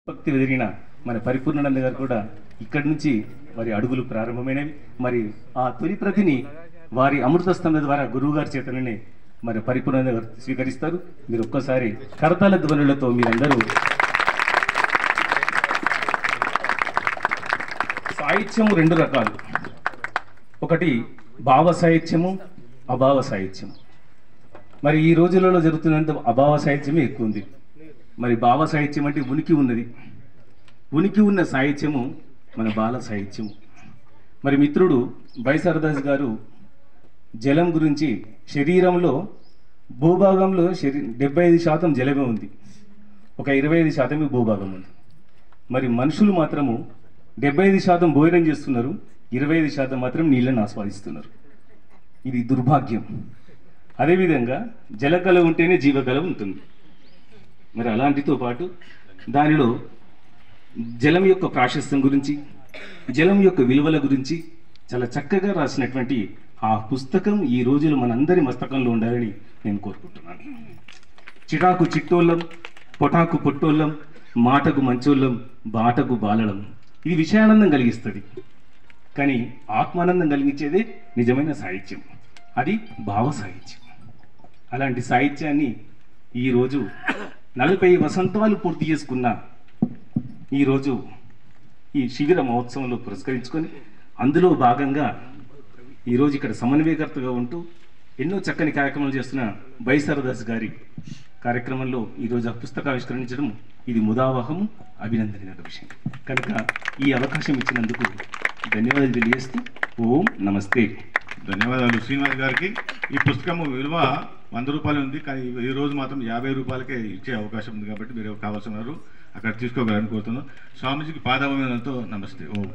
భక్తి ఎదిగిన మన పరిపూర్ణానంద గారు కూడా ఇక్కడి నుంచి వారి అడుగులు ప్రారంభమైనవి. మరి ఆ తొలి ప్రతిని వారి అమృత స్తంభ ద్వారా గురువు గారి చేతననే మరి పరిపూర్ణానంద గారు స్వీకరిస్తారు. మీరు ఒక్కసారి కరతాళ ధ్వనులతో మీరందరూ. సాహిత్యము రెండు రకాలు, ఒకటి భావ సాహిత్యము, అభావ సాహిత్యము. మరి ఈ రోజులలో జరుగుతున్నంత అభావ సాహిత్యమే ఎక్కువ ఉంది. మరి భావ సాహిత్యం అంటే ఉనికి ఉన్నది, ఉనికి ఉన్న సాహిత్యము మన బాల సాహిత్యము. మరి మిత్రుడు బైసరదాస్ గారు జలం గురించి, శరీరంలో భూభాగంలో 75% జలమే ఉంది, ఒక 25% భూభాగం ఉంది. మరి మనుషులు మాత్రము 75% భోజనం చేస్తున్నారు, 25% మాత్రం నీళ్ళని ఆస్వాదిస్తున్నారు. ఇది దుర్భాగ్యం. అదేవిధంగా జలకళ ఉంటేనే జీవకళ ఉంటుంది. మరి అలాంటితో పాటు దానిలో జలం యొక్క ప్రాశస్త్యం గురించి, జలం యొక్క విలువల గురించి చాలా చక్కగా రాసినటువంటి ఆ పుస్తకం ఈ రోజులు మనందరి మస్తకంలో ఉండాలని నేను కోరుకుంటున్నాను. చిటాకు చిట్టోళ్ళం, పొటాకు పొట్టోళ్ళం, మాటకు మంచోళ్ళం, బాటకు బాలడం. ఇది విషయానందం కలిగిస్తుంది, కానీ ఆత్మానందం కలిగించేదే నిజమైన సాహిత్యం. అది భావ సాహిత్యం. అలాంటి సాహిత్యాన్ని ఈరోజు 40 వసంతాలు పూర్తి చేసుకున్న ఈరోజు ఈ శిబిర మహోత్సవంలో పురస్కరించుకొని, అందులో భాగంగా ఈరోజు ఇక్కడ సమన్వయకర్తగా ఉంటూ ఎన్నో చక్కని కార్యక్రమాలు చేస్తున్న బైసరదాస్ గారి కార్యక్రమంలో ఈరోజు ఆ పుస్తకావిష్కరించడం ఇది ముదావహము, అభినందనీయ విషయం. కనుక ఈ అవకాశం ఇచ్చినందుకు ధన్యవాదాలు తెలియజేస్తూ ఓం నమస్తే. ధన్యవాదాలు శ్రీనివాస్ గారికి. ఈ పుస్తకం విలువ 100 రూపాయలు ఉంది, కానీ ఈ రోజు మాత్రం 50 రూపాయలకే ఇచ్చే అవకాశం ఉంది. కాబట్టి మీరు కావాల్సినారు అక్కడ తీసుకోగలని కోరుతున్నాను. స్వామీజీకి పాదాభివందనతో నమస్తే. ఓం.